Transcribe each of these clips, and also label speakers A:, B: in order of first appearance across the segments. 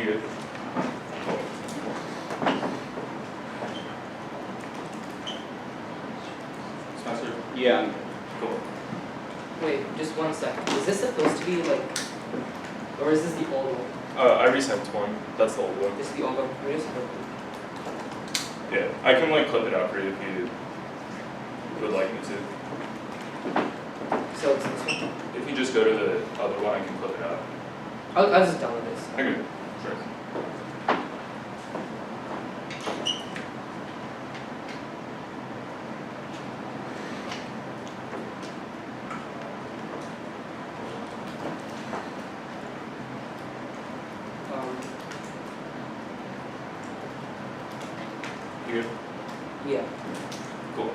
A: You good? Spencer?
B: Yeah.
A: Cool.
C: Wait, just 1 second. Is this supposed to be like, or is this the old one?
A: I resent one. That's the old one.
C: This is the old one. We just
A: Yeah. I can like clip it out for you if you would like me to.
C: so it's this one.
A: If you just go to the other one, I can clip it out.
C: I'll just download this.
A: Okay. Sure. You good?
C: Yeah.
A: Cool.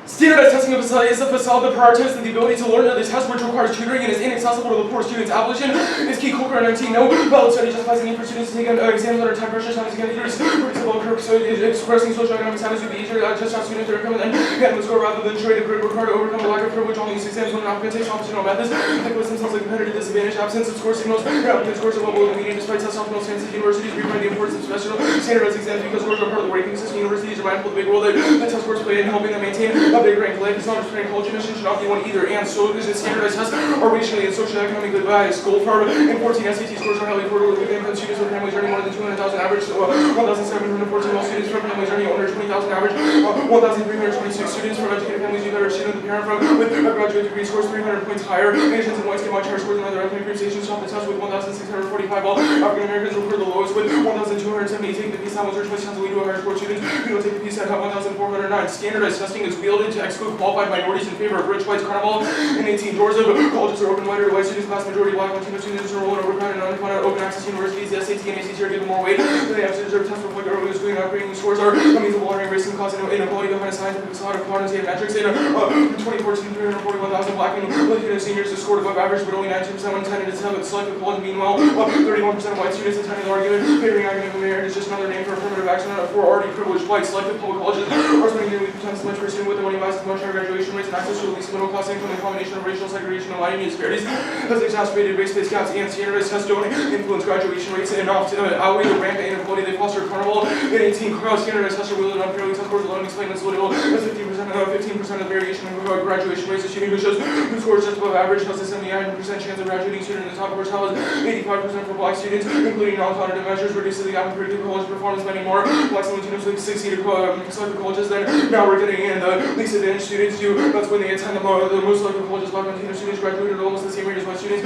D: Standardized testing of facade is a facade that prioritizes the ability to learn. The test which requires tutoring and is inaccessible to the poor students. Abolition is key. Colker 19. No valid study justifies the need for students to take exams that are time pressure, times again leaders, so expressing socioeconomic status would be easier to test out students that are coming and getting the score rather than trying to require to overcome the lack of privilege on these exams when an applicant takes optional methods. Like with themselves like competitive disadvantage, absence of score signals, applicant scores are level of the median despite test optimal stances. Universities refine the importance of special standardized exams because scores are part of the ranking system. Universities are mindful of the big role that the test scores play in helping them maintain a big rank. Life is not a training college admission should not be one either, and so is standardized tests are racially and socioeconomically biased. Gold card and 14 SAT scores are highly correlated with income students with families earning more than 200,000 average, 1,714 while students from families earning under 20,000 average, 1,326 students from educated families either a student with a parent from with a graduate degree scores 300 points higher. Asians and whites get much higher scores than other ethnic groups. Asians top the test with 1,645, while African Americans record the lowest with 1,270. Take the PSAT was twice times the lead to a higher score students who don't take the PSAT have 1,409. Standardized testing is wielded to exclude qualified minorities in favor of rich whites. Carnival in 18 doors of colleges are open wider to white students. Vast majority black Latino students enroll in overcrowded and unfunded open access universities. The SAT and ACT are given more weight than they have to deserve. Tests reflect early schooling and upgrading scores are a means of lowering race and causing inequality behind a scientific facade of quantitative metrics. In 2014, 341,000 black and Latino seniors scored above average, but only 19% when attended a selective college. Meanwhile, 31% of white students attending the argument favoring academic merit is just another name for affirmative action for already privileged whites. Selective public colleges are spending nearly 3 times as much per student with the money bias, much higher graduation rates, and access to at least middle class income. The combination of racial segregation and lighting disparities has exacerbated race-based gaps, and standardized tests don't influence graduation rates enough to outweigh the rampant inequality they foster. Carnival in 18 standardized tests are wielded unfairly. Test scores alone explain as little as 15% of variation in graduation rates. A student who shows who scores just above average has a 79% chance of graduating. Student in the top quartile is 85% for black students, including non-cognitive measures, reduces the gap in predictive college performance. Many more blacks and Latinos succeed at selective colleges than now we're getting in. The least advantaged students do. That's when they attend the most selective colleges. Black and Latino students graduated at almost the same rate as white students.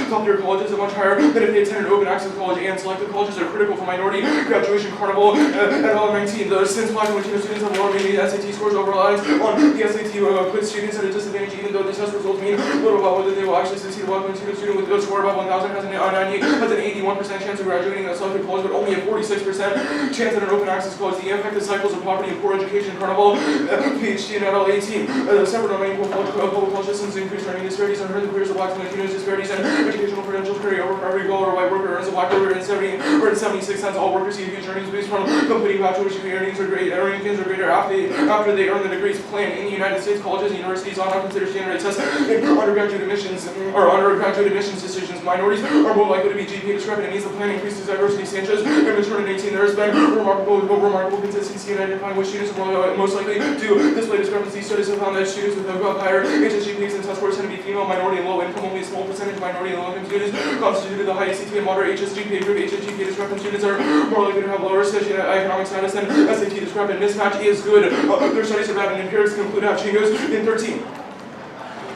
D: Top-tier colleges are much higher than if they attended open access college, and selective colleges are critical for minority graduation. Carnival at all 19. Since black and Latino students have lower median SAT scores over reliance on the SAT put students at a disadvantage, even though the test results mean little about whether they will actually succeed. A black and Latino student with a score above 1,000 has an 81% chance of graduating at a selective college, but only a 46% chance at an open access college. The impact of cycles of poverty and poor education. Carnival, PhD in adult 18. Separate on unequal public college systems, increased learning disparities, unheard the careers of blacks and Latinos, disparities in educational credentials carry over for every goal or white worker earns a black worker in 76 cents. All workers see huge earnings based from completing bachelor's degree. Earnings are greater after they earn the degrees. Plan in the United States, colleges and universities are not considered standardized tests in undergraduate admissions decisions. Minorities are more likely to be GPA discrepant. It means the plan increases diversity. Sanchez and Ventura in 18. There has been remarkable consistency in identifying which students are most likely to display discrepancy. Studies have found that students with higher HSGPAs and test scores tend to be female, minority, and low income. Only a small percentage of minority and low income students constituted the high ACT and moderate HSGPA group. HSGPA discrepancy students are more likely to have lower socioeconomic status than SAT discrepant. Mismatch is good. Their studies have had an empirics conclude have chingos in 13.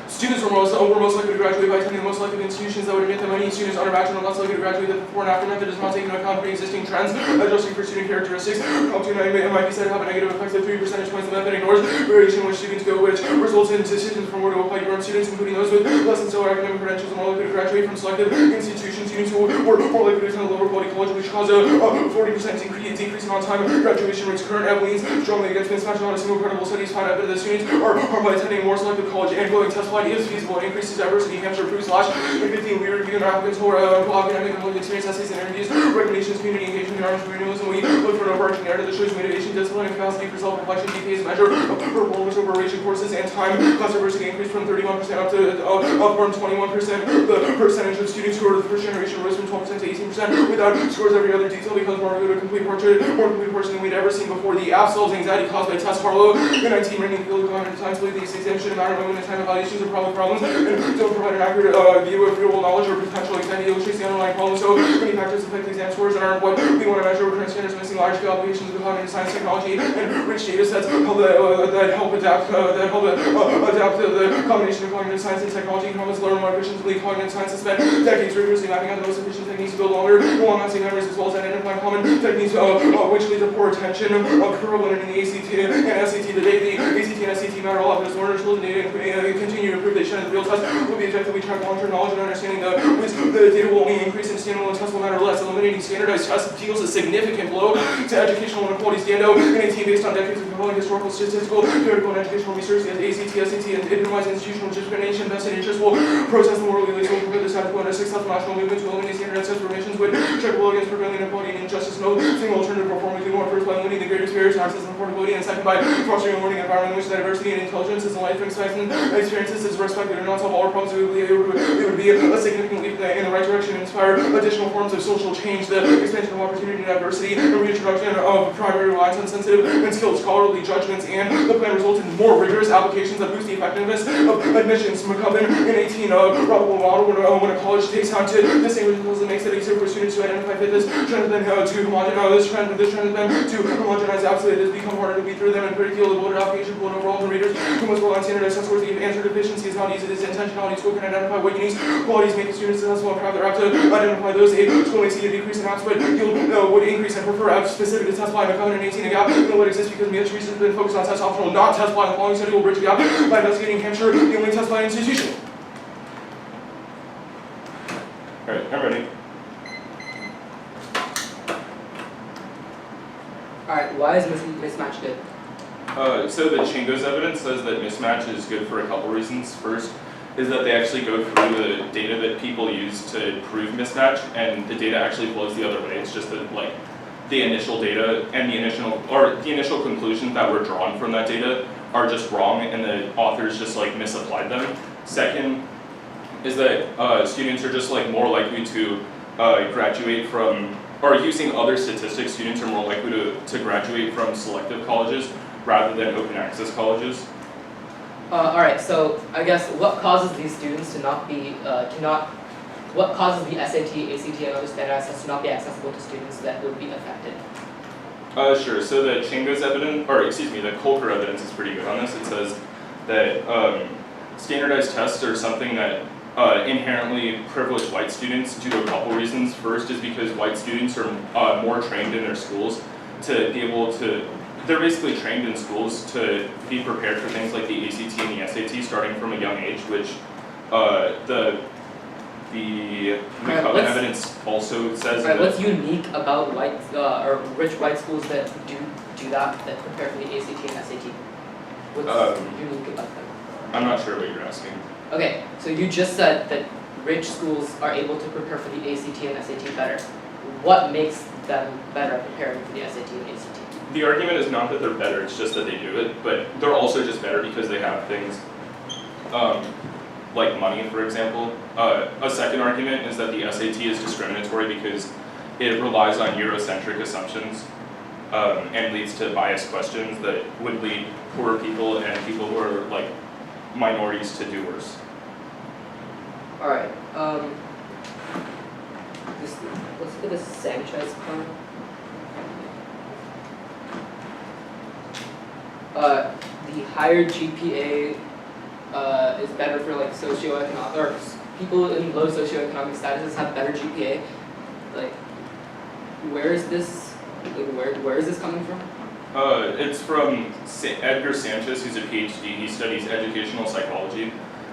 D: Students were most likely to graduate by attending the most likely institutions that would admit them. Many students under bachelor are less likely to graduate than before and after method does not take into account pre-existing trends, adjusting for student characteristics. Prop 2 might be said to have a negative effect of 3 percentage points. The method ignores variation in which students go, which results in decisions from where to apply your own students, including those with less than stellar academic credentials, are more likely to graduate from selective institutions. Students who were more likely to attend a lower quality college, which caused a 40% decrease in on-time graduation rates. Current leans strongly against mismatch. Not a single credible studies find out that the students are harmed by attending a more selective college, and going test flight is feasible and increases diversity. Hampshire proves lies. In 15, we review an applicant's whole academic and lived experience, essays, and interviews, recommendations, community engagement, and arms renewals, and we look for an overarching narrative that shows motivation, discipline, and capacity for self-reflection. GPA's measure of performance over ratio courses and time. Class diversity increased from 31% up from 21%. The percentage of students who are the first generation rose from 12% to 18%. Without scores, every other detail becomes more of a complete portrait than we'd ever seen before. The absolute anxiety caused by Tess Harlow, the 19 ranking field of cognitive science, believe these exams should matter when the time evaluations of problems and don't provide an accurate view of real-world knowledge or potential anxiety illustrates the underlying problem. So many factors affect exam scores and aren't what we want to measure. Current standards missing large-scale applications of cognitive science, technology, and rich data sets that help adapt the combination of cognitive science and technology can help us learn more efficiently. Cognitive science has spent decades rigorously mapping out the most efficient techniques to build longer, long-lasting memories, as well as identifying common techniques which lead to poor attention curve when in the ACT and SAT. Today, the ACT and SAT matter a lot because learners will continue to improve. They should. The real test will be objectively track long-term knowledge and understanding the data will only increase and standalone tests will matter less. Eliminating standardized tests deals a significant blow to educational inequality. Standout in a team based on decades of compelling historical, statistical, theoretical, and educational research. The ACT, SAT, and minimize institutional discrimination, vested interest will protest the morally legal will prevent the status quo and a successful national movement to eliminate standardized test formations would checkable against prevailing inequality and injustice. No single alternative reform would do more. First, by limiting the greatest barriers to access and affordability, and second, by fostering a learning environment in which diversity and intelligence is a life experiences is respected and not solve all our problems. It would be a significant leap in the right direction and inspire additional forms of social change. The expansion of opportunity and diversity, the reintroduction of primary reliance on sensitive and skilled scholarly judgments, and the plan results in more rigorous applications that boost the effectiveness of admissions. McCubbin in 18 probable model when a college takes time to distinguish those that makes it easier for students to identify fit. This trend has been to homogenize. This trend has been to homogenize absolutely. It has become harder to weed through them and ridicule the voter application pool and overall to readers who must rely on standardized test scores to give answer deficiency is not easy. This intentionality school can identify what unique qualities make the students successful and craft their app to identify those. A school may see a decrease in apps, but yield would increase and prefer apps specific to test blind. McCubbin in 18 a gap what exists because much research has been focused on test optional, not test blind. The following study will bridge the gap by investigating Hampshire, the only test blind institution.
A: Alright, I'm ready.
C: Alright, why is mismatch good?
A: So the Chingo's evidence says that mismatch is good for a couple reasons. First is that they actually go through the data that people use to prove mismatch, and the data actually flows the other way. It's just that like the initial data and the initial conclusions that were drawn from that data are just wrong, and the authors just like misapplied them. Second is that students are just like more likely to graduate from, or using other statistics, students are more likely to graduate from selective colleges rather than open access colleges.
C: Alright, so I guess what causes these students to not be, what causes the SAT, ACT, and other standardized tests to not be accessible to students that would be affected?
A: Sure, so the Chingo's evidence, the Kolker evidence is pretty good on this. It says that standardized tests are something that inherently privilege white students due to a couple reasons. First is because white students are more trained in their schools to be able to, they're basically trained in schools to be prepared for things like the ACT and the SAT starting from a young age, which the McCubbin evidence also says that.
C: What's unique about white or rich white schools that do that prepare for the ACT and SAT? What's unique about them?
A: I'm not sure what you're asking.
C: Okay, so you just said that rich schools are able to prepare for the ACT and SAT better. What makes them better at preparing for the SAT and ACT?
A: The argument is not that they're better, it's just that they do it, but they're also just better because they have things like money, for example. A second argument is that the SAT is discriminatory because it relies on Eurocentric assumptions and leads to biased questions that would lead poorer people and people who are like minorities to do worse.
C: Alright, let's look at the Sanchez part. The higher GPA is better for like socioeconomic, or people in low socioeconomic statuses have better GPA. Like, where is this? Like, where is this coming from?
A: It's from Edgar Sanchez, who's a PhD. He studies educational psychology,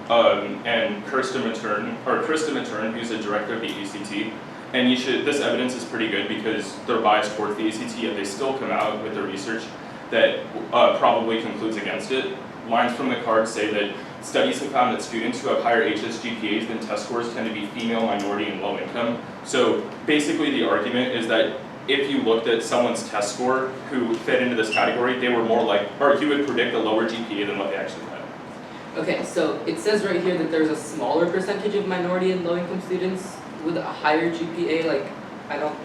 A: and Krista Matern, who's the director of the ACT. And this evidence is pretty good because they're biased towards the ACT, yet they still come out with the research that probably concludes against it. Lines from the card say that studies have found that students who have higher HSGPAs than test scores tend to be female, minority, and low income. So basically the argument is that if you looked at someone's test score who fit into this category, they were more like, or you would predict a lower GPA than what they actually had.
C: Okay, so it says right here that there's a smaller percentage of minority and low income students with a higher GPA, like, I don't,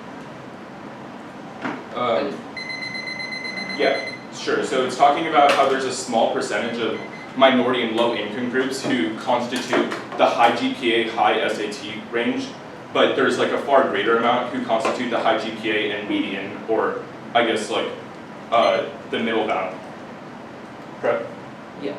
A: Yeah, sure. So it's talking about how there's a small percentage of minority and low income groups who constitute the high GPA, high SAT range, but there's like a far greater amount who constitute the high GPA and median, or I guess like the middle bound. Correct?
C: yeah.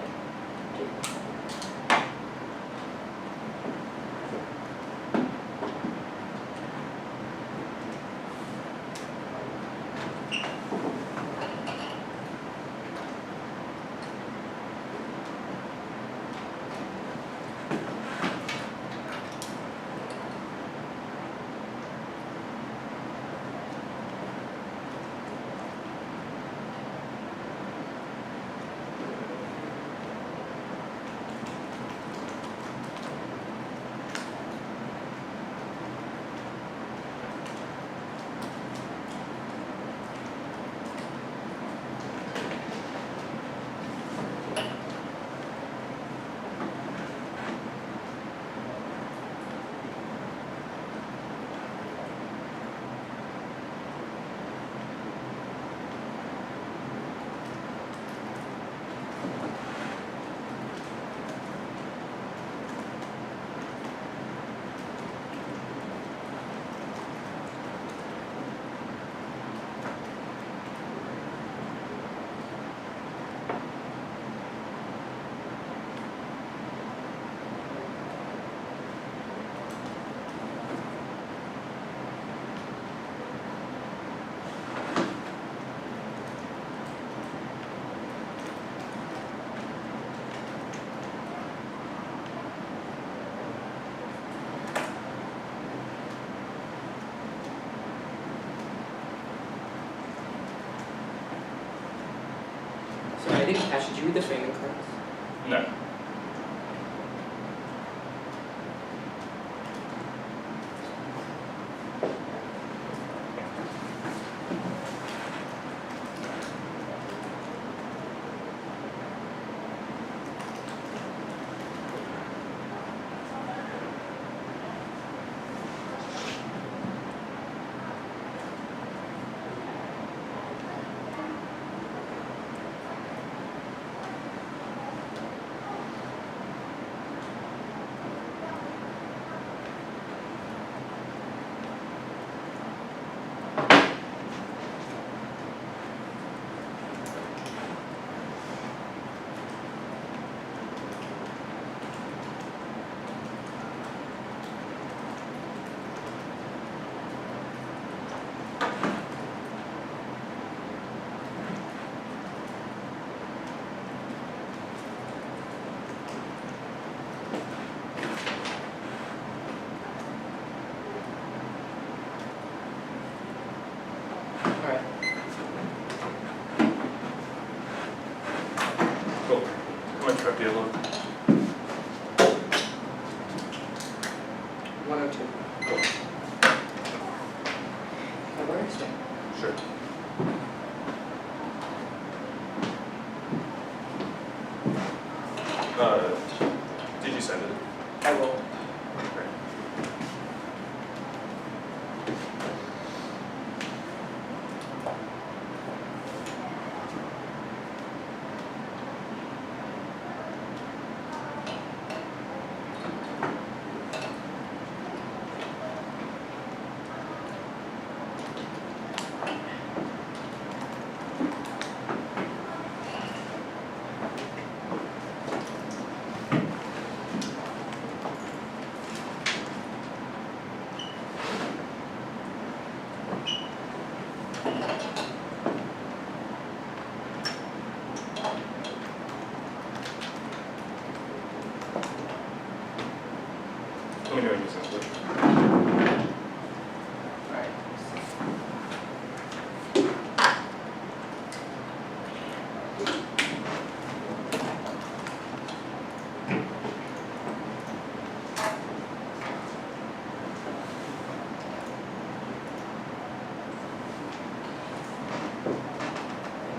C: Sorry, I didn't catch, did you read the framing cards?
A: No.
C: Alright,
A: Cool. How much prep do you have left?
C: 102.
A: Cool.
C: Where is it?
A: Sure. Did you send it?
C: I will.
A: Great. Let me know when you send it.
C: Alright.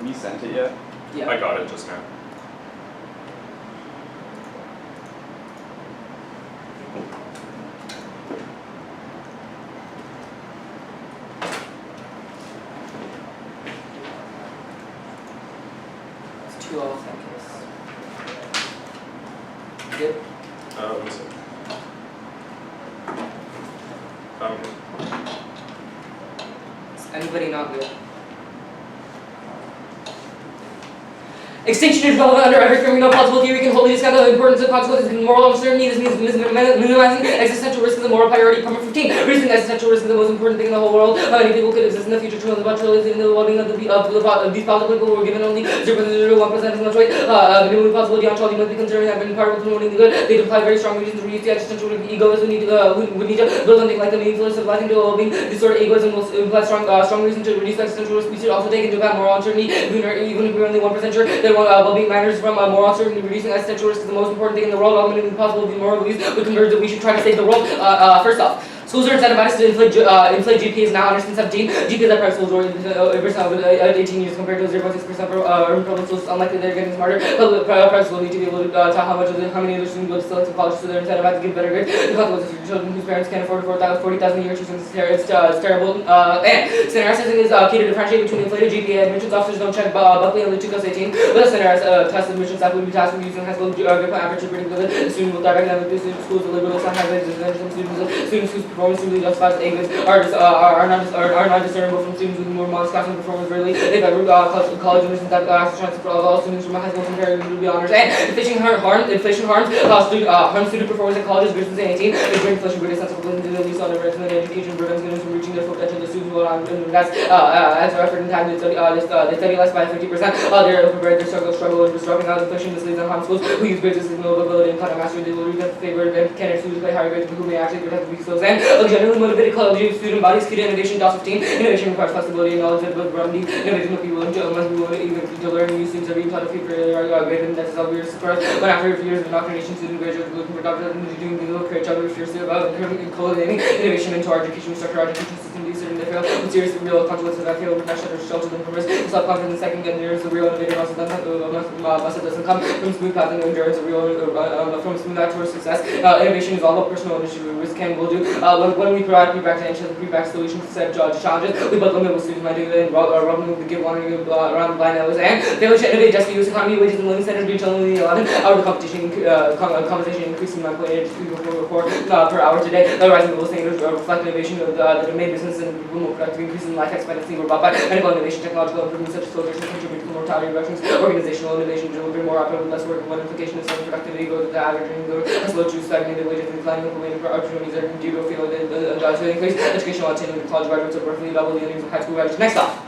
B: you sent it yet?
C: Yeah.
A: I got it just now.
C: It's 2 all in that case. Good.
A: Let me see.
C: Is anybody not good? Extinction is relevant under every criminal possible theory can wholly discount the importance of consequences and moral uncertainty. This means minimizing existential risk is a moral priority. Problem 15. Reducing existential risk is the most important thing in the whole world. How many people could exist in the future? Trillions about trillions, even the well-being of these possible people were given only 0.01% as much weight. The minimum possibility on child you must be considering have been part of promoting the good. They imply very strong reasons to reduce the existential risk of ego as we need to build something like the meaningfulness of life into well-being. This sort of egoism will imply strong reason to reduce the existential risk. We should also take into account moral uncertainty. Even if we're only 1% sure that well-being matters from moral uncertainty. Reducing existential risk is the most important thing in the world. All minimally possible of these moral beliefs would converge that we should try to save the world. First off, schools are incentivized to inflate GPAs now under 17. GPAs at private schools are 80% over 18 years compared to 0.6% for urban public schools. It's unlikely they're getting smarter. Private schools need to be able to tell how many other students go to select colleges, so they're incentivized to give better grades. The consequences for children whose parents can't afford 40,000 a year tuition is terrible. And scenario testing is key to differentiate between inflated GPA. Admissions officers don't check Buckley only 2018. But the scenario test admission staff would be tasked with using high school grade point average to predict whether the student will thrive academically. Schools with liberal high grades, students whose performance really justifies A grades are not discernible from students with more modest classroom performance. Really, if ever college admissions that actually transfer all students from high school compared to be honors. And inflation harms student performance at colleges versus 18. If great inflation brings sense of ability to least on the education prevents students from reaching their full potential. The students will invest as their effort and time to study less by 50%. They're prepared to struggle with dropping out. Inflation misleads and harms schools who use grades as signal of ability and content mastery. They will read favor candidates who display higher grades who may actually protect weak skills. And a generally motivated college student body is key to innovation. DOS 15. Innovation requires flexibility and knowledge but remedy. Innovation must be willing to learn new things every time of people are great and that's how we are surprised. But after a few years of indoctrination, student graduates looking for doctors and doing the little career job we're fiercely about cultivating innovation into our education. We structure our education system to be certain they fail with serious and real consequences that fail. We cannot shelter them from risk. Self-confidence second get near the real innovator must doesn't come from smooth path and endurance of real from smooth path towards success. Innovation is all about personal initiative. Risk can will do. When we provide pre-back solutions to set challenges, we build limit with students might do and rob them with the give one around the blind nose and failure to innovate just the U.S. economy, wages and living standards being only 11 hour the compensation increasing my point per hour today. The rising global standards reflect innovation of the domain business and more productive increase in life expectancy were brought by medical innovation, technological improvements such as filtration contribute to mortality reductions, organizational innovation delivering more output with less work. One implication is some productivity goes with the average and slow to stagnated wages and declining implementing opportunities that do go feel to increase educational attainment of college graduates of roughly double the earnings of high school graduates. Next off.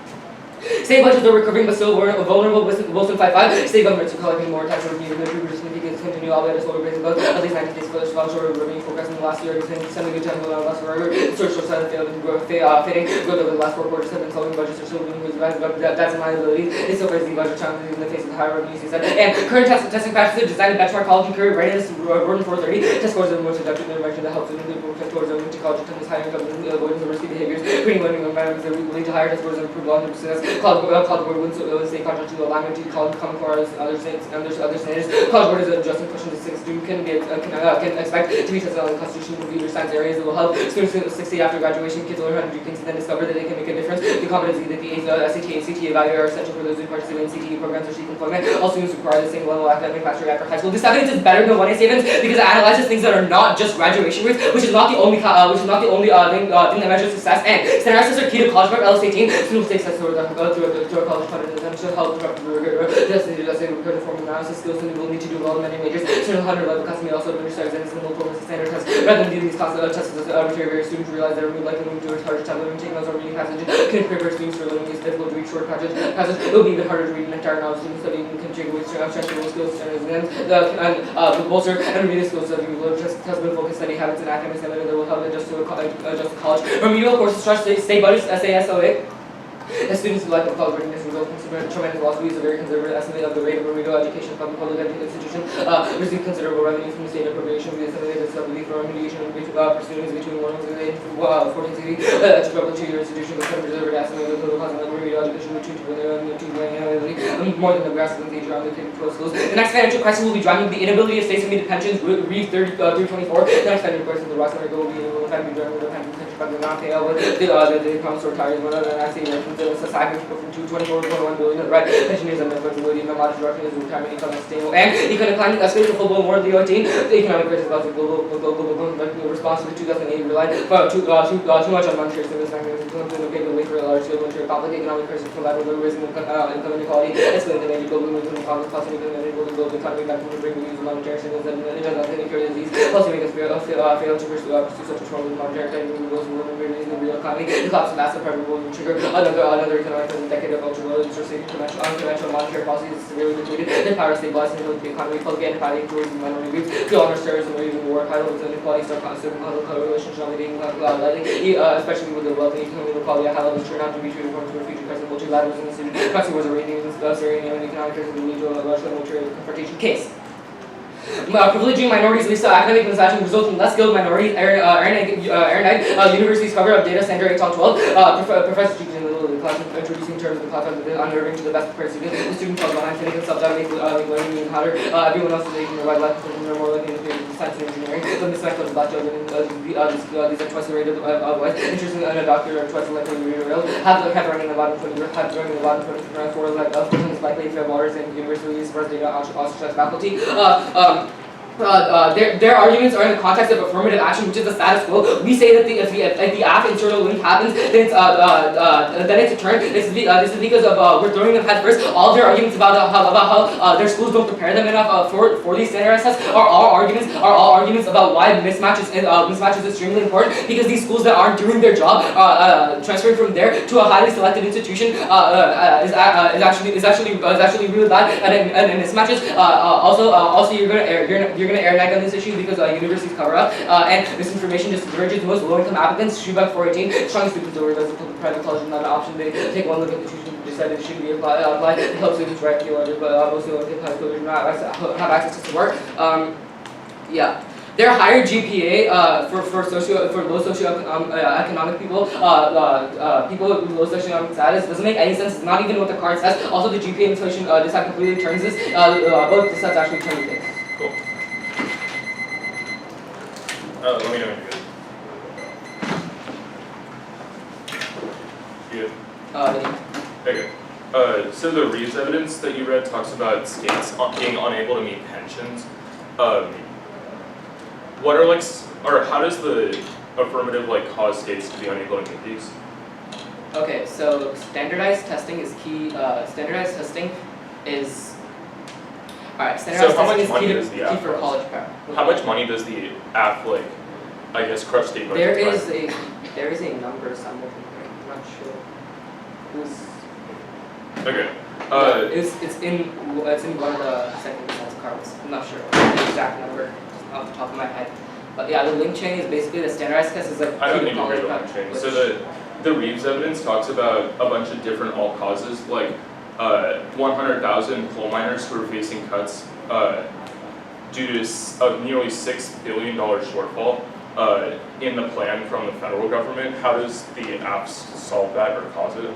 C: State budgets are recovering but still vulnerable. Wilson 5.5. State governments are collecting more tax revenue than previous indications continue albeit at a slower pace above at least 90 states for the short of revenue forecast in the last year. Sending a general last forever. Search for side fading growth over the last 4 quarters have been solving budgets are still doing whose that's in liability. They still face the budget challenges in the face of higher revenues, he said. And current testing practices designed to benchmark college and career readiness Gordon 430. Test scores are the most effective intervention that helps students move towards moving to college attendance, higher income, and avoidance of risky behaviors, creating learning environments that lead to higher test scores and improved long-term success. College board wouldn't state contract to alignment to college common core as other standards. College board is adjusting questions that students can expect to be tested on the constitution and computer science areas that will help students succeed after graduation. Kids will learn how to do things and then discover that they can make a difference. The competency that the SAT and CTA value are essential for those who participate in CTE programs or seek employment. All students require the same level of academic mastery after high school. This evidence is better than 1A statements because it analyzes things that are not just graduation rates, which is not the only thing that measures success. And scenarios are key to college prep. LS18 students take steps toward a college content and should help disrupt the form analysis skills and will need to do well in many majors. Certain 100 level custom may also administer exams and multiple standard tests. Rather than viewing these tests as arbitrary, students realize they are more likely to move to a harder time living, taking notes or reading passages. Can prepare students for learning is difficult to read short passages. It will be even harder to read an entire novel. Students studying can contribute with transferable skills and exams. And bolster and reading skills that you will test with focused study habits and academic standards that will help adjust to college. Remedial courses trust state budgets, SASOA. As students who lack of college readiness result in tremendous loss, we use a very conservative estimate of the rate of remedial education from public institution receive considerable revenue from the state appropriation. We estimate that the belief for remediation for students between 1460 to public 2-year institution with some reserve estimate of the total cost of remedial education between 2 million and 2 million more than the grass of the age around the K-12 schools. The next financial crisis will be driving the inability of states to meet the pensions. Read 324. The next financial crisis, the Ross America will be able to driving the pensions by the not pay out the economic retires one of the next year from the society from 224 to 21 billion. Right, pensioners and their flexibility in the modest direction is retirement income is stable and economic climate escalates to full-blown war of the 18. The economic crisis caused a global response to the 2008 relied too much on monetary stimulus mechanisms to pave the way for a large-scale monetary conflict. Economic crisis collaborated with raising income inequality, escalating the major global movement conflict, causing the global economy back to bring the use of monetary stimulus and it does not cure disease. Also, make us fail to pursue such a strong monetary tightening rules will raise the real economy. The collapse of massive private will trigger another economic decade of ultra-low interest rate, unconventional monetary policies is severely depleted. The power stabilizing the economy, public anti towards minority groups, feel honor terrorism or even war, high levels of inequality start constantly causal relationship being likely, especially with the wealth and economic inequality at high levels turn out to be treated for future crisis multilaterals in the city. Proxy wars are raging in Syria and economic crisis will lead to a large military confrontation case. Privileging minorities leads to academic mismatching, resulting in less skilled minorities. Universities cover up data center 8 on 12. Professor teaching in the middle of the class, introducing terms of the class unnerving to the best prepared students. The student falls behind, fitting himself down, make learning even harder. Everyone else is making their life decisions are more likely to pay science and engineering. The mismatch of black children, these are twice the rate of white. Interested in a doctor are twice the likely to be real. Have running in the bottom 20, have running in the bottom 24 like likely to fail waters and universities spreads data ostracized faculty. Their arguments are in the context of affirmative action, which is the status quo. We say that if the app internal link happens, then it's a turn. This is because of we're throwing them head first. All their arguments about how their schools don't prepare them enough for these standardized tests are all arguments about why mismatch is extremely important. Because these schools that aren't doing their job, transferring from there to a highly selected institution is actually really bad. And mismatches. Also you're gonna air nag on this issue because universities cover up and this information discourages most low-income applicants. Shoeback 418, strongest students over does the private college is not an option. They take one look at the institution and decide it shouldn't be applied. It helps students write the orders, but most low-income high schools do not have access to support. Yeah. Their higher GPA for low socioeconomic people, people with low socioeconomic status doesn't make any sense. It's not even what the card says. Also, the GPA inflation this time completely turns this. Both the sets actually turn things.
A: Cool. Let me know when you're good. You good? Okay. So the Reeves evidence that you read talks about states being unable to meet pensions. What are or how does the affirmative cause states to be unable to meet these?
C: Okay, so standardized testing is key. Standardized testing is standardized testing is key for college prep.
A: How much money does the app I guess crush state budgets?
C: There is a number somewhere. I'm not sure.
A: Okay.
C: It's in one of the second defense cards. I'm not sure the exact number off the top of my head. But yeah, the link chain is basically the standardized test is
A: I don't need to read the link chain. So the Reeves evidence talks about a bunch of different all causes, 100,000 coal miners who are facing cuts due to a nearly $6 billion shortfall in the plan from the federal government. How does the apps solve that or cause it?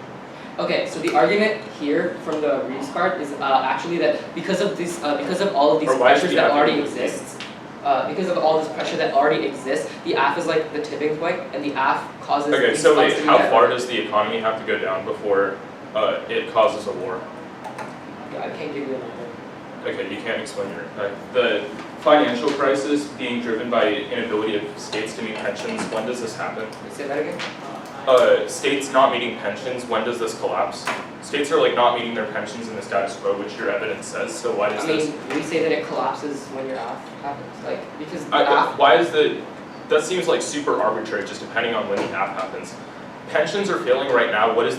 C: Okay, so the argument here from the Reeves card is actually that because of all of these pressures that already exist, the app is like the tipping point, and the app causes.
A: Okay, so wait, how far does the economy have to go down before it causes a war?
C: Yeah, I can't give you a number.
A: Okay, you can't explain the financial crisis being driven by inability of states to meet pensions. When does this happen?
C: Say that again.
A: States not meeting pensions. When does this collapse? States are not meeting their pensions in the status quo, which your evidence says. So why does this?
C: We say that it collapses when your app happens, because the app.
A: Why is that seems super arbitrary, just depending on when the app happens. Pensions are failing right now. Why is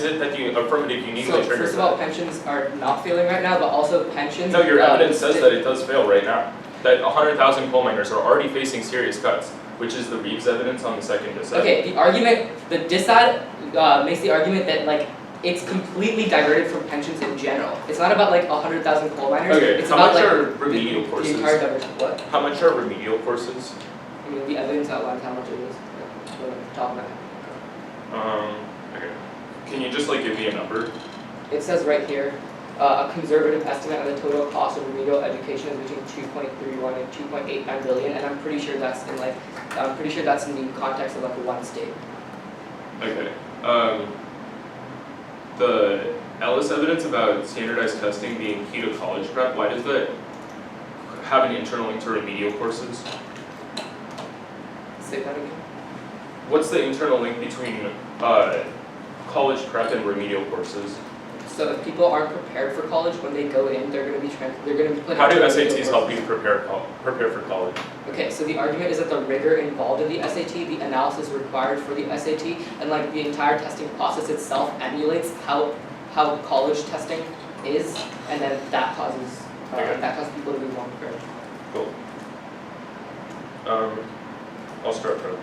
A: it that the affirmative uniquely triggers
C: first of all, pensions are not failing right now, but also pensions.
A: No, your evidence says that it does fail right now. that 100,000 coal miners are already facing serious cuts, which is the Reeves evidence on the second dissent.
C: Okay, the argument, the dissent makes the argument that like it's completely diverted from pensions in general. It's not about like 100,000 coal miners.
A: Okay,
C: It's
A: how
C: about
A: much
C: like
A: are remedial
C: the
A: courses?
C: entire diversion. What?
A: How much are remedial courses?
C: I mean, the evidence outlines how much it is. Top of my head.
A: Okay. Can you just like give me a number?
C: It says right here, a conservative estimate of the total cost of remedial education is between 2.31 and 2.89 billion, and I'm pretty sure that's in the context of like one state.
A: Okay. The Ellis evidence about standardized testing being key to college prep, why does that have an internal link to remedial courses?
C: Say that again.
A: What's the internal link between college prep and remedial courses?
C: So if people aren't prepared for college, when they go in, they're going to be put.
A: How do
C: into
A: SATs
C: remedial
A: help
C: courses.
A: you prepare for college?
C: Okay, so the argument is that the rigor involved in the SAT, the analysis required for the SAT, and like the entire testing process itself emulates how college testing is, and then that causes people to be more prepared.
A: Cool. I'll start from.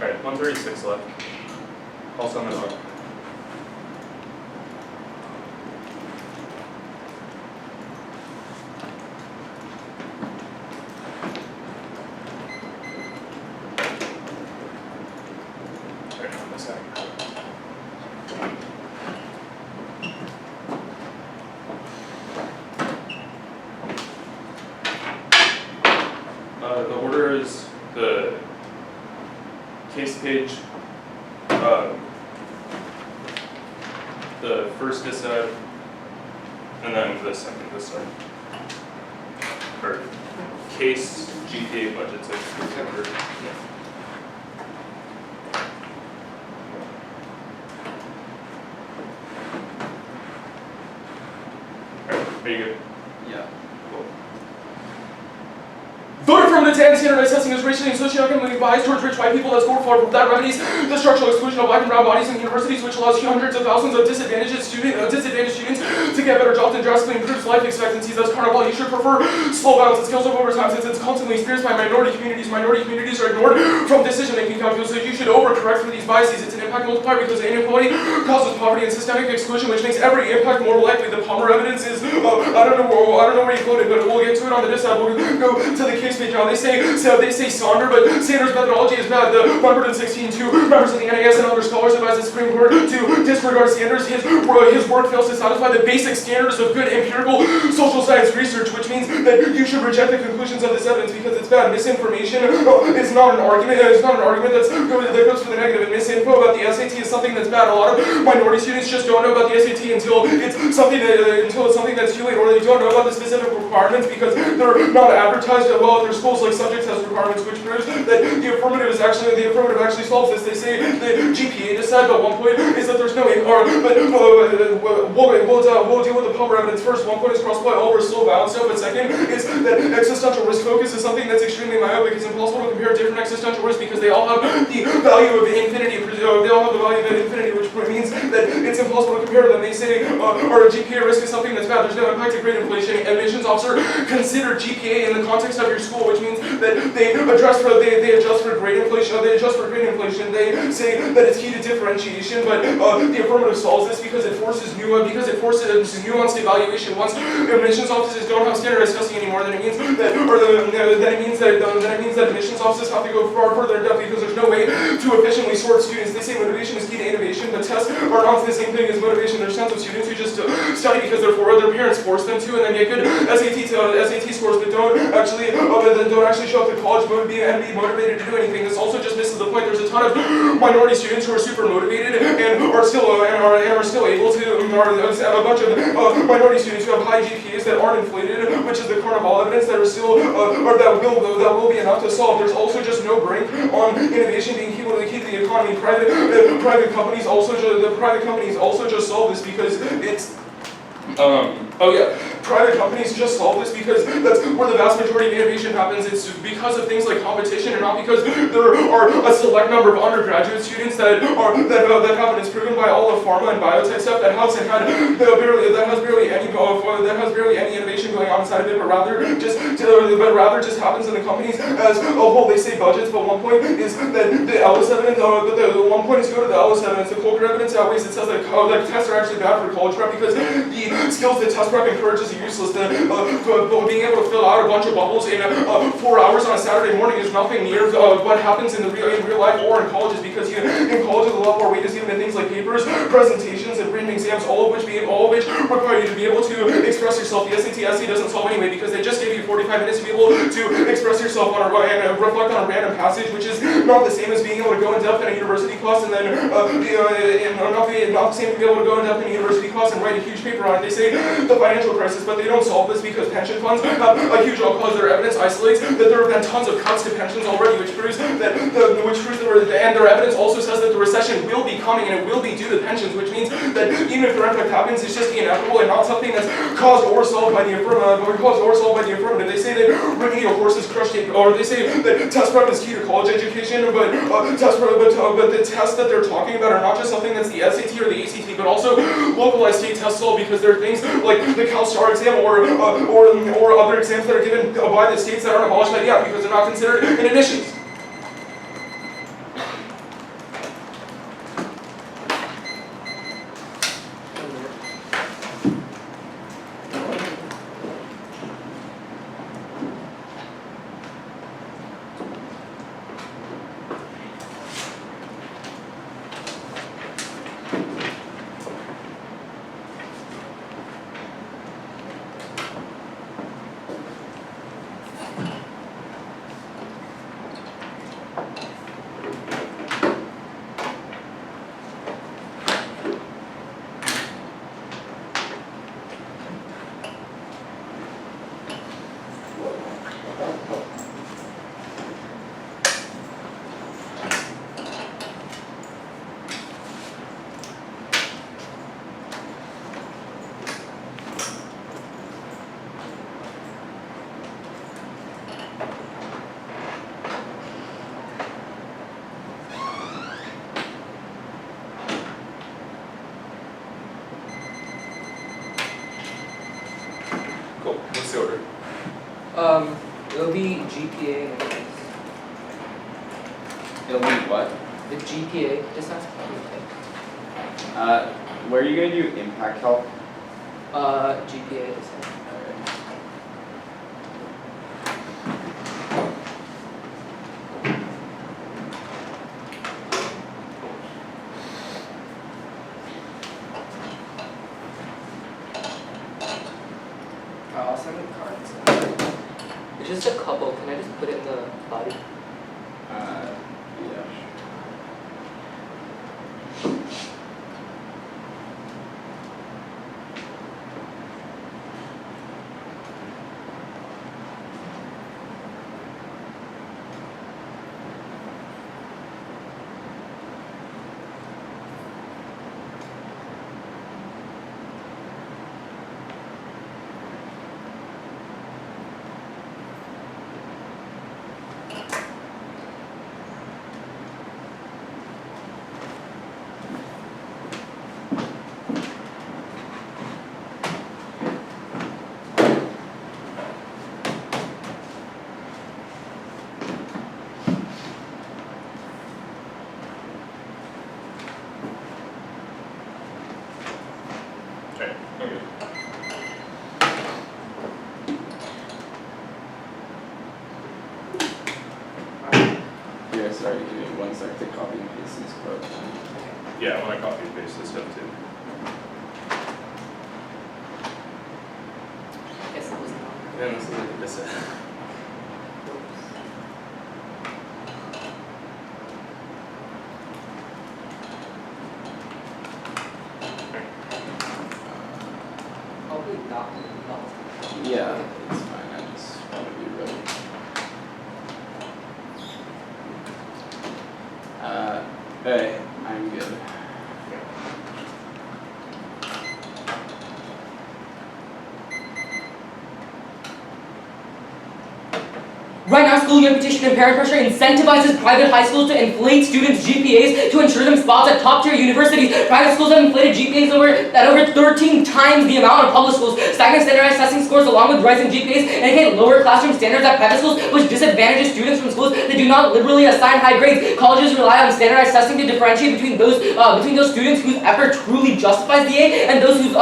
A: Alright, 136 left. I'll sum it up. Alright, on this side. The order is the case page, the first dissent, and then the second dissent. Or case, GPA, budget section, order. Alright, are you good?
D: Yeah.
A: Cool.
D: Voted from Further to end, standardized testing is racially and socioeconomically biased towards rich white people that score for that remedies the structural exclusion of black and brown bodies in universities, which allows hundreds of thousands of disadvantaged students to get better jobs and drastically improves life expectancies. That's Carnival. You should prefer slow balance and scales of overtime since it's constantly experienced by minority communities. Minority communities are ignored from decision-making calculus, so you should overcorrect for these biases. It's an impact multiplier because inequality causes poverty and systemic exclusion, which makes every impact more likely. The Palmer evidence is, I don't know where you quoted, but we'll get to it on the dissent. We'll go to the case page now. They say Sonder, but Sanders' methodology is bad. The 116 members of the NAS and other scholars advise the Supreme Court to disregard Sanders. His work fails to satisfy the basic standards of good empirical social science research, which means that you should reject the conclusions of this evidence because it's bad. Misinformation is not an argument. It's not an argument that goes for the negative. And misinfo about the SAT is something that's bad. A lot of minority students just don't know about the SAT until it's something that's too late, or they don't know about the specific requirements because they're not advertised well at their schools like subject test requirements, which proves that the affirmative actually solves this. They say the GPA decide, but one point is that there's no we'll deal with the Palmer evidence first. One point is crossed by over slow balance stuff, but second is that existential risk focus is something that's extremely myopic. It's impossible to compare different existential risks because they all have the value of infinity. They all have the value of infinity, which means that it's impossible to compare them. They say our GPA risk is something that's bad. There's no impact to grade inflation. Admissions officer consider GPA in the context of your school, which means that they adjust for grade inflation. They say that it's key to differentiation, but the affirmative solves this because it forces nuanced evaluation. Once admissions offices don't have standardized testing anymore, then it means that admissions offices have to go far further in depth because there's no way to efficiently sort students. They say motivation is key to innovation, but tests are not the same thing as motivation. There's tons of students who just study because their parents force them to, and then get good SAT scores, but don't actually show up to college and be motivated to do anything. This also just misses the point. There's a ton of minority students who are super motivated and are still able to. A bunch of minority students who have high GPAs that aren't inflated, which is the Carnival evidence that are still or that will be enough to solve. There's also just no brink on innovation being key to the economy. Private companies also just solve this because it's. Private companies just solve this because that's where the vast majority of innovation happens. It's because of things like competition and not because there are a select number of undergraduate students that happen. It's proven by all the pharma and biotech stuff that has barely any innovation going on inside of it, but rather just happens in the companies as a whole. They say budgets, but one point is that the Ellis evidence. One point is go to the Ellis evidence. The Colker evidence outweighs. It says that tests are actually bad for college prep because the skills that test prep encourages are useless. Being able to fill out a bunch of bubbles in 4 hours on a Saturday morning is nothing near what happens in real life or in colleges, because in colleges a lot more weight is given to things like papers, presentations, and written exams, all of which require you to be able to express yourself. The SAT doesn't solve anyway because they just gave you 45 minutes to be able to express yourself and reflect on a random passage, which is not the same as being able to go in depth in a university class and then not the same to be able to go in depth in a university class and write a huge paper on it. They say the financial crisis, but they don't solve this because pension funds have a huge role because their evidence isolates that there have been tons of cuts to pensions already, which proves and their evidence also says that the recession will be coming and it will be due to pensions, which means that even if the impact happens, it's just inevitable and not something that's caused or solved by the affirmative. They say that remedial courses crushed it, or they say that test prep is key to college education, but the tests that they're talking about are not just something that's the SAT or the ACT, but also localized state tests solved, because there are things like the CalSTAR exam or other exams that are given by the states that aren't abolished by the act because they're not considered in admissions.
A: the order?
C: It'll be GPA and everything.
B: It'll be what?
C: The GPA just has
B: Where are you gonna do impact help?
C: GPA just has. I'll send the cards. It's just a couple. Can I just put it in the body?
B: Yeah.
A: Okay, okay.
B: Yeah, sorry, give me 1 sec to copy and paste these quotes.
A: Yeah, I want to copy and paste this stuff too.
C: Guess it was not.
A: Yeah, this is like this.
C: Probably not.
B: Yeah, it's fine. I just want to be ready. Hey, I'm good.
C: Right now, school reputation and parent pressure incentivizes private high schools to inflate students' GPAs to ensure them spots at top-tier universities. Private schools have inflated GPAs over 13 times the amount of public schools. Stagnant standardized testing scores along with rising GPAs indicate lower classroom standards at private schools, which disadvantages students from schools that do not liberally assign high grades. Colleges rely on standardized testing to differentiate between those students whose effort truly justifies the A and those with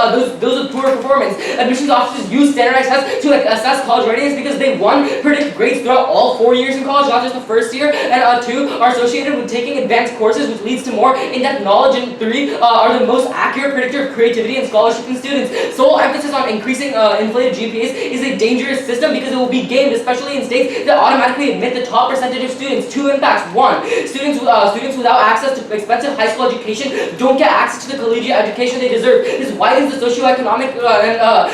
C: poor performance. Admissions officers use standardized tests to assess college readiness because they 1. Predict grades throughout all 4 years in college, not just the first year, and 2. Are associated with taking advanced courses, which leads to more in-depth knowledge, and 3. Are the most accurate predictor of creativity and scholarship in students. Sole emphasis on increasing inflated GPAs is a dangerous system because it will be gamed, especially in states that automatically admit the top percentage of students. 2 impacts. 1. Students without access to expensive high school education don't get access to the collegiate education they deserve. This widens the socioeconomic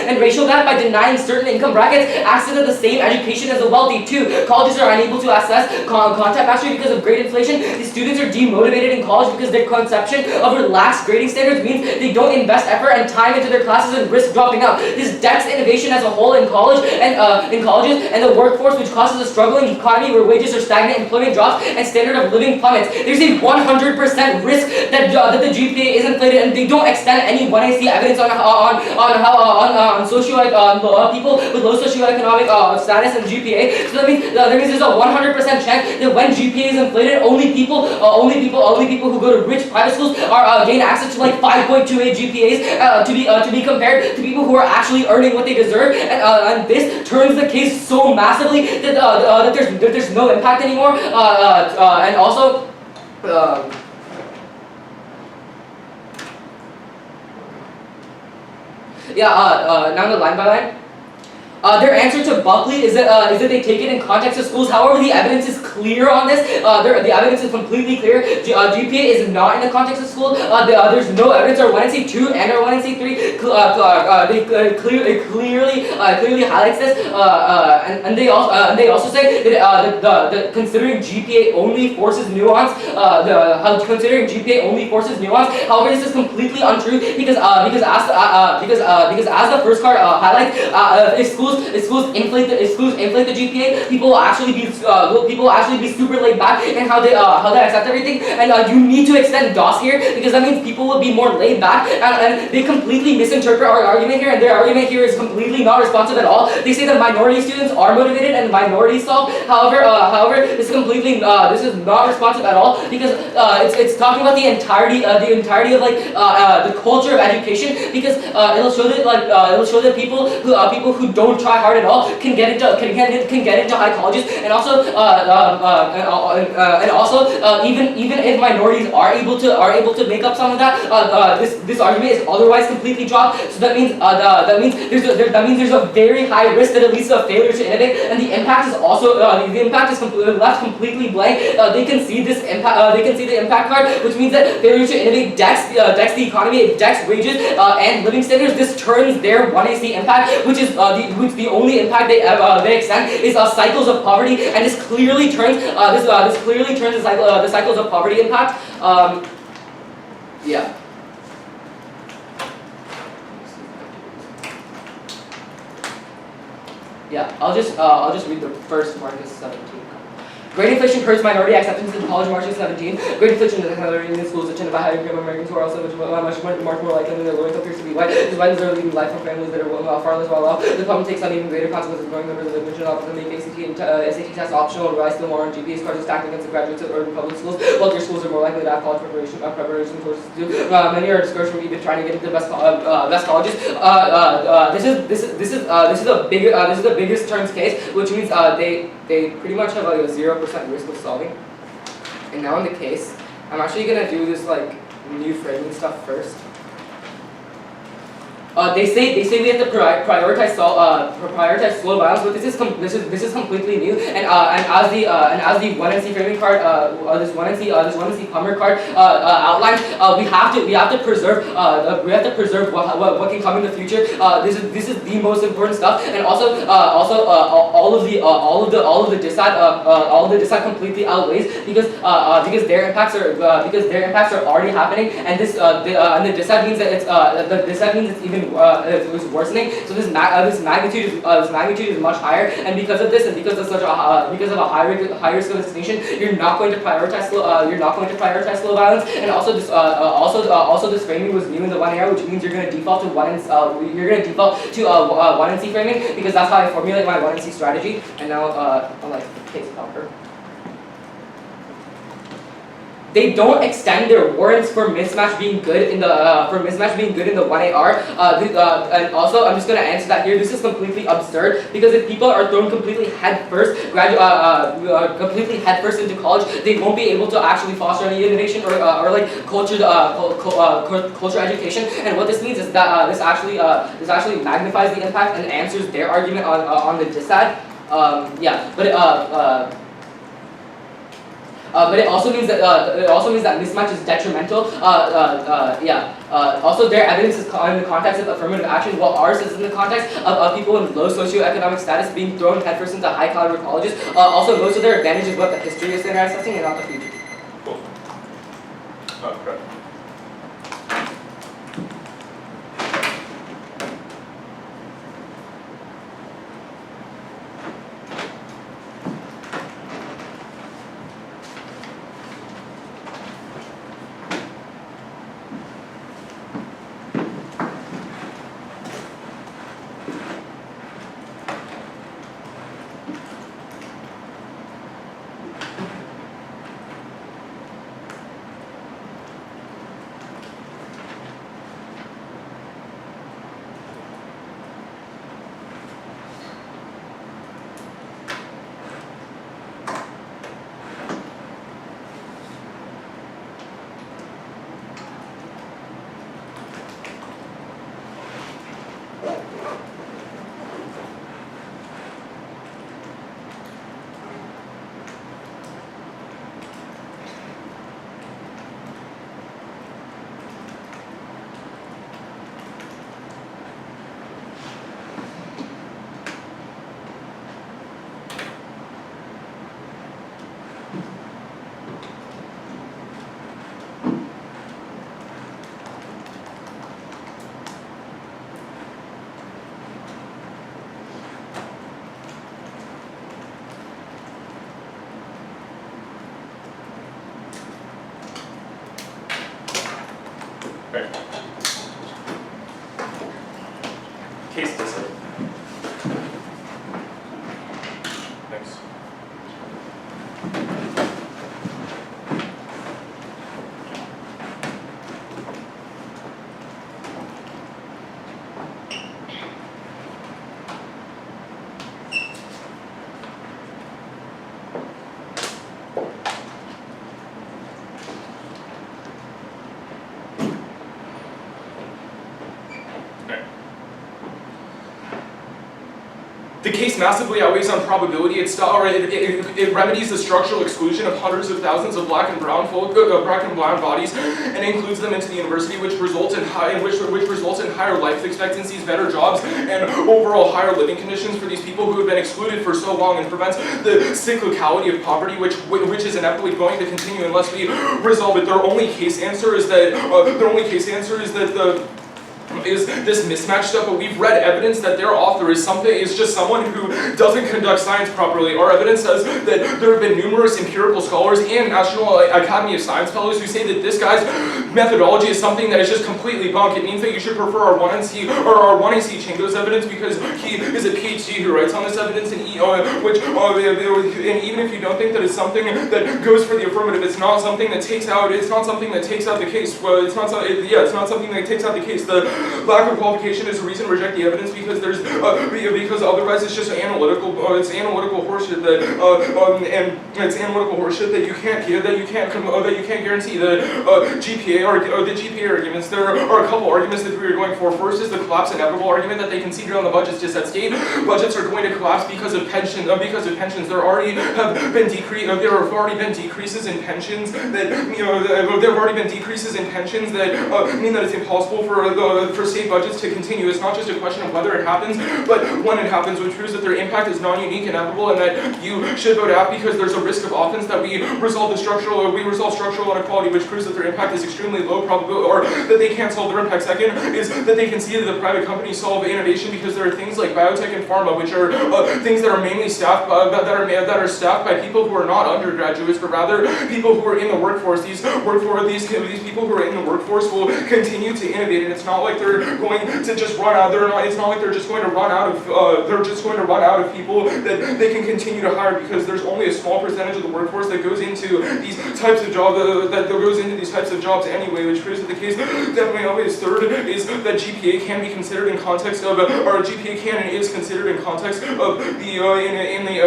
C: and racial gap by denying certain income brackets access to the same education as the wealthy. 2. Colleges are unable to assess content mastery because of grade inflation. These students are demotivated in college because their conception of relaxed grading standards means they don't invest effort and time into their classes and risk dropping out. This decks innovation as a whole in colleges and the workforce, which causes a struggling economy where wages are stagnant, employment drops, and standard of living plummets. There's a 100% risk that the GPA is inflated, and they don't extend any 1AC evidence on people with low socioeconomic status and GPA. So that means there's a 100% chance that when GPA is inflated, only people who go to rich private schools are gain access to like 5.28 GPAs to be compared to people who are actually earning what they deserve, and this turns the case so massively that there's no impact anymore, and also. Now the line by line. Their answer to Buckley is that they take it in context of schools. However, the evidence is clear on this. The evidence is completely clear. GPA is not in the context of school. There's no evidence. Our 1NC2 and our 1NC3 clearly highlights this. And they also say that considering GPA only forces nuance. Considering GPA only forces nuance. However, this is completely untrue because as the first card highlights, if schools schools inflate the GPA, people will actually be super laid back in how they accept everything, and you need to extend DOS here because that means people will be more laid back, and they completely misinterpret our argument here, and their argument here is completely not responsive at all. They say that minority students are motivated and minorities solve. However, this is not responsive at all because it's talking about the entirety of the culture of education, because it'll show that people who don't try hard at all can get into high colleges, and also even if minorities are able to make up some of that, this argument is otherwise completely dropped. So that means there's a very high risk that it leads to a failure to innovate, and the impact is also left completely blank. They can see this impact. They can see the impact card, which means that failure to innovate decks the economy, it decks wages and living standards. This turns their 1AC impact, which the only impact they extend is cycles of poverty, and this clearly turns the cycles of poverty impact. Yeah. Yeah, I'll just read the first Marcus 17. Great inflation hurts minority acceptance into college, Marcus 17. Great inflation is accelerating in schools attended by high income Americans who are also much more likely than their low income peers to be white. These whites are leading life from families that are far less well off. The problem takes on even greater consequences. Growing numbers of admission options make ACT and SAT tests optional, and rely still more on GPA scores stacked against the graduates of urban public schools. Wealthier schools are more likely to have college preparation courses to do. Many are discouraged from even trying to get into the best colleges. This is the biggest terms case, which means they pretty much have like a 0% risk of solving. And now in the case, I'm actually gonna do this like new framing stuff first. They say we have to prioritize slow violence, but this is completely new. And as the 1NC framing card, this 1NC plumber card outlines, we have to preserve what can come in the future. This is the most important stuff, and also all of the dissat completely outweighs because their impacts are already happening, and the dissat means that it's even it was worsening. So this magnitude is much higher, and because of this, and because of a high risk of extinction, you're not going to prioritize slow violence. And also this framing was new in the 1AR, which means you're going to default to 1NC framing, because that's how I formulate my 1NC strategy. And now I'm like case proper. They don't extend their warrants for mismatch being good in the 1AR. And also, I'm just gonna answer that here. This is completely absurd, because if people are thrown completely headfirst into college, they won't be able to actually foster any innovation or like culture education. And what this means is that this actually magnifies the impact and answers their argument on the dissat. But it also means that mismatch is detrimental. Also, their evidence is in the context of affirmative action, while ours is in the context of people in low socioeconomic status being thrown headfirst into high caliber colleges. Also, most of their advantage is what the history is standardized testing and not the future.
A: Cool. Oh, crap. Case dismissed. Thanks.
D: The case massively outweighs on probability. It remedies the structural exclusion of hundreds of thousands of black and brown bodies, and includes them into the university, which results in higher life expectancies, better jobs, and overall higher living conditions for these people who have been excluded for so long, and prevents the cyclicality of poverty, which is inevitably going to continue unless we resolve it. Their only case answer is that is this mismatch stuff, but we've read evidence that their author is just someone who doesn't conduct science properly. Our evidence says that there have been numerous empirical scholars and National Academy of Science fellows who say that this guy's methodology is something that is just completely bunk. It means that you should prefer our 1NC or our 1AC Chingo's evidence, because he is a PhD who writes on this evidence, and and even if you don't think that it's something that goes for the affirmative, it's not something that takes out the case. Well, it's not something that takes out the case. The lack of qualification is a reason to reject the evidence, because because otherwise it's just analytical horseshit that you can't guarantee. The GPA arguments. There are a couple arguments that we are going for. First is the collapse inevitable argument that they conceded on the budgets. Just that state budgets are going to collapse because of pensions. There have already been decreases in pensions that mean that it's impossible for state budgets to continue. It's not just a question of whether it happens, but when it happens, which proves that their impact is non-unique and inevitable, and that you should vote out because there's a risk of offense that we resolve structural inequality, which proves that their impact is extremely low probability, or that they can't solve their impact. Second is that they can see that the private companies solve innovation because there are things like biotech and pharma, which are things that are mainly staffed that are staffed by people who are not undergraduates, but rather people who are in the workforce. These people who are in the workforce will continue to innovate, and it's not like they're going to just run out. It's not like they're just going to run out of people that they can continue to hire, because there's only a small percentage of the workforce that goes into these types of jobs anyway, which proves that the case definitely always. Third is that GPA can be considered in context of, or GPA can and is considered in context of the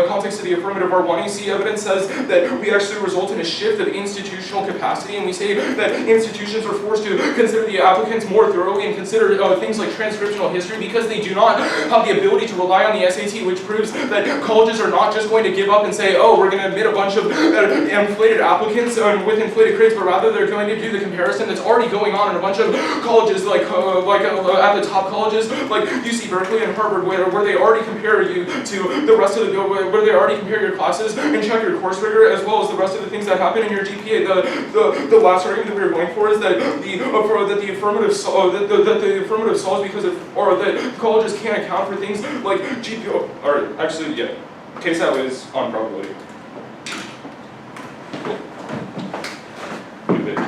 D: context of the affirmative. Our 1AC evidence says that we actually result in a shift of institutional capacity, and we say that institutions are forced to consider the applicants more thoroughly and consider things like transcriptional history, because they do not have the ability to rely on the SAT, which proves that colleges are not just going to give up and say, oh, we're going to admit a bunch of inflated applicants with inflated grades, but rather they're going to do the comparison that's already going on in a bunch of colleges, like at the top colleges, like UC Berkeley and Harvard, where they already compare you to the rest of the, where they already compare your classes and check your course rigor, as well as the rest of the things that happen in your GPA. The last argument that we are going for is that the affirmative solves because that colleges can't account for things like GPA, or actually, yeah, case that was on probability. Cool. Good bit.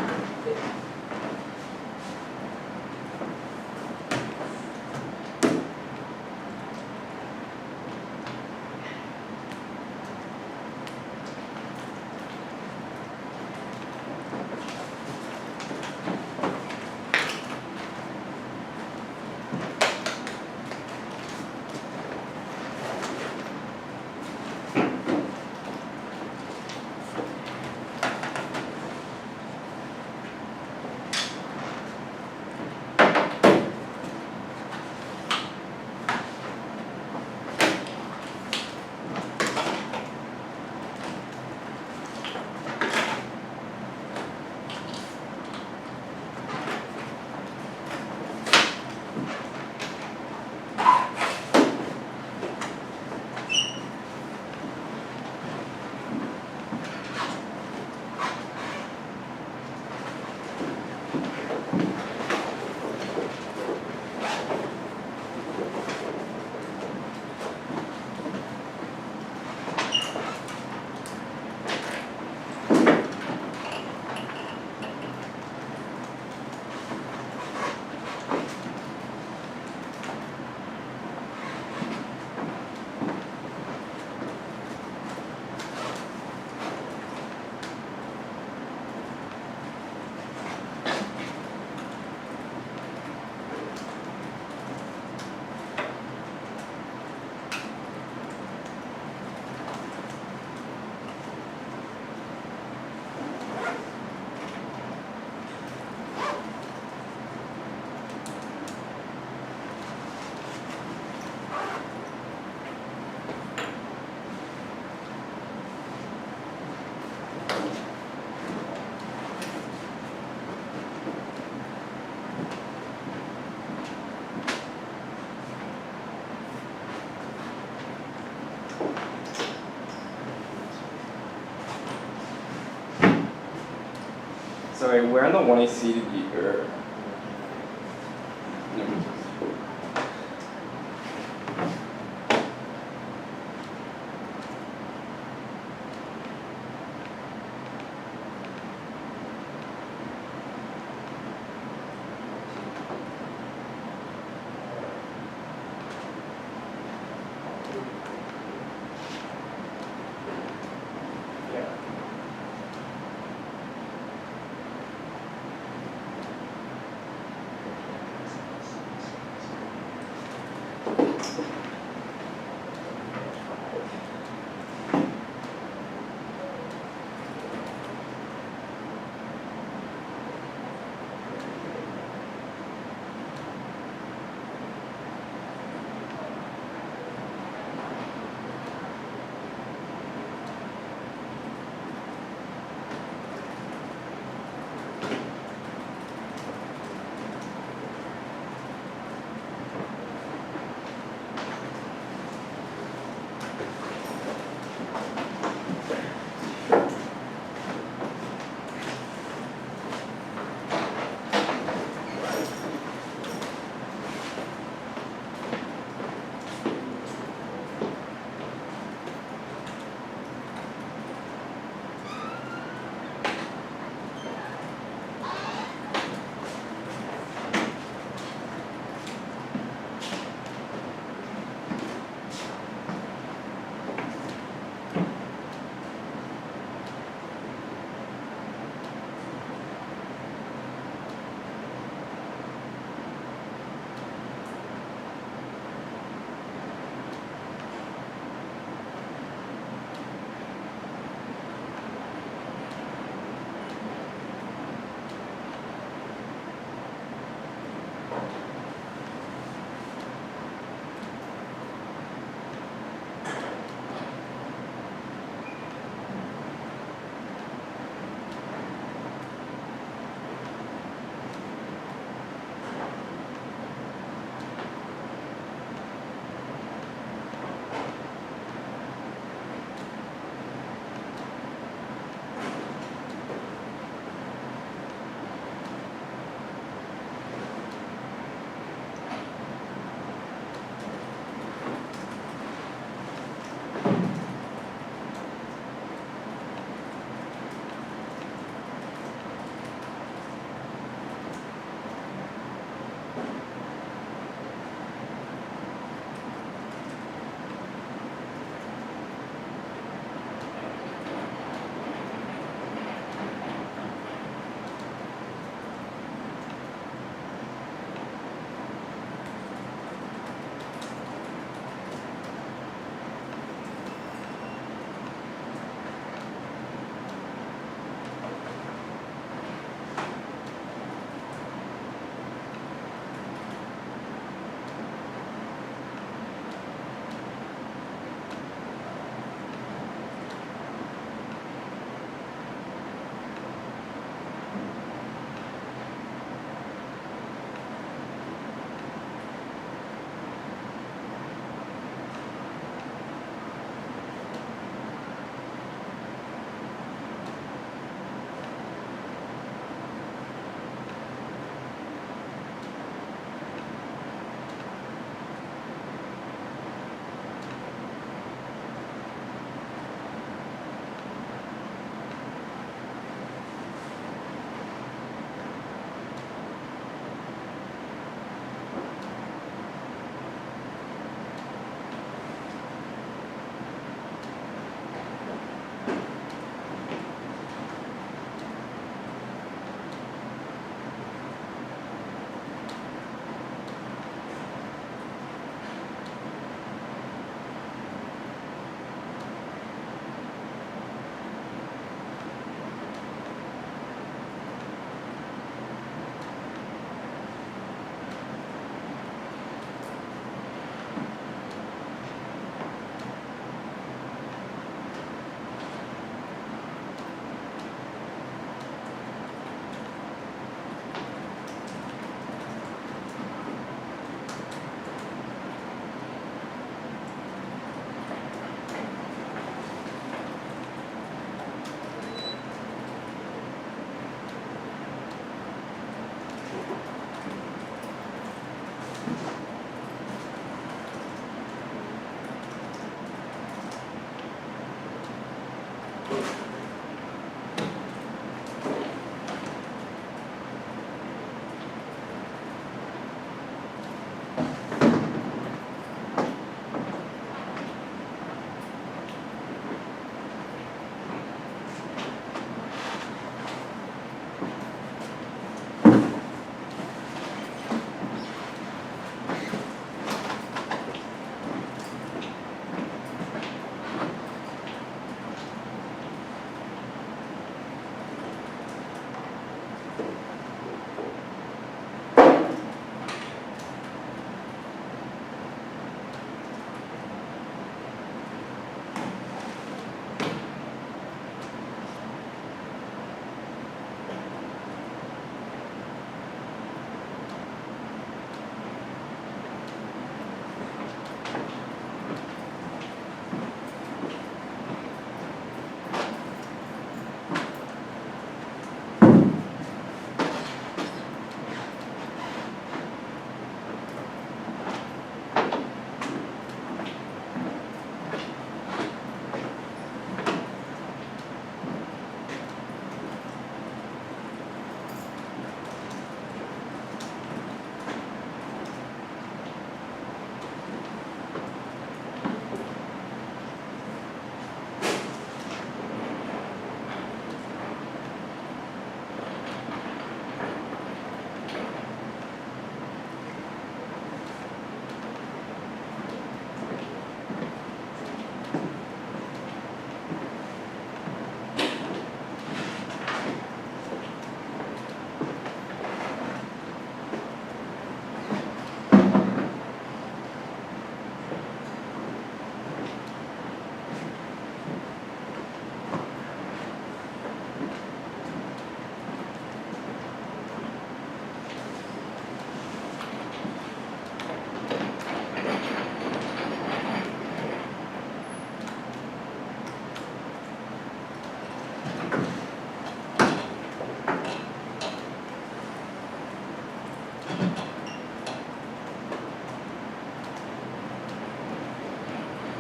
B: sorry, where on the 1AC did you, no.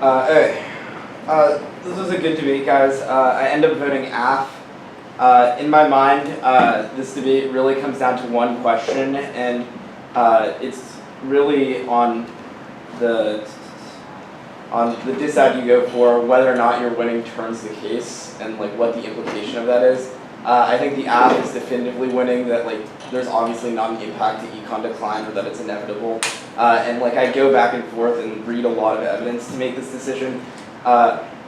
E: Okay. This was a good debate, guys. I end up voting AF. In my mind, this debate really comes down to one question, and it's really on the disad you go for, whether or not your winning turns the case, and like what the implication of that is. I think the AF is definitively winning, that like there's obviously not an impact to econ decline, or that it's inevitable. And like I go back and forth and read a lot of evidence to make this decision,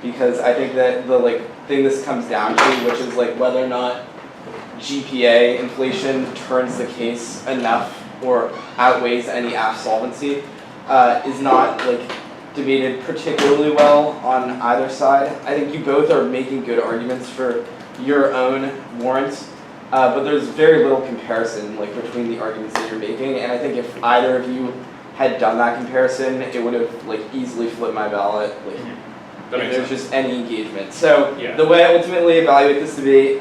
E: because I think that the like thing this comes down to, which is like whether or not GPA inflation turns the case enough or outweighs any AF solvency, is not like debated particularly well on either side. I think you both are making good arguments for your own warrants, but there's very little comparison like between the arguments that you're making, and I think if either of you had done that comparison, it would have like easily flipped my ballot. Like, if there's just any engagement. So
A: Yeah.
E: the way I ultimately evaluate this debate,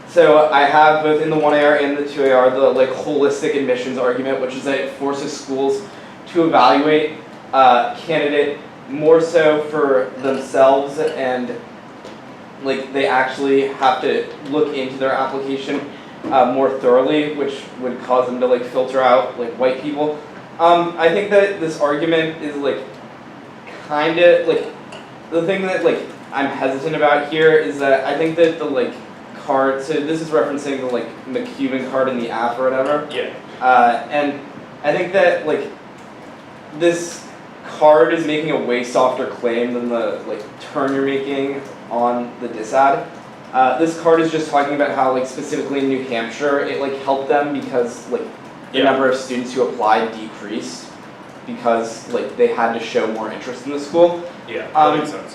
E: so I have both in the 1AR and the 2AR the like holistic admissions argument, which is that it forces schools to evaluate candidate more so for themselves, and like they actually have to look into their application more thoroughly, which would cause them to like filter out like white people. I think that this argument is like kind of like, the thing that like I'm hesitant about here is that I think that the like card, so this is referencing the like McCuban card in the app or whatever.
A: Yeah.
E: And I think that like this card is making a way softer claim than the like turn you're making on the disad. This card is just talking about how like specifically in New Hampshire it like helped them because like the number of students who applied decreased because like they had to show more interest in the school.
A: Yeah, that makes sense.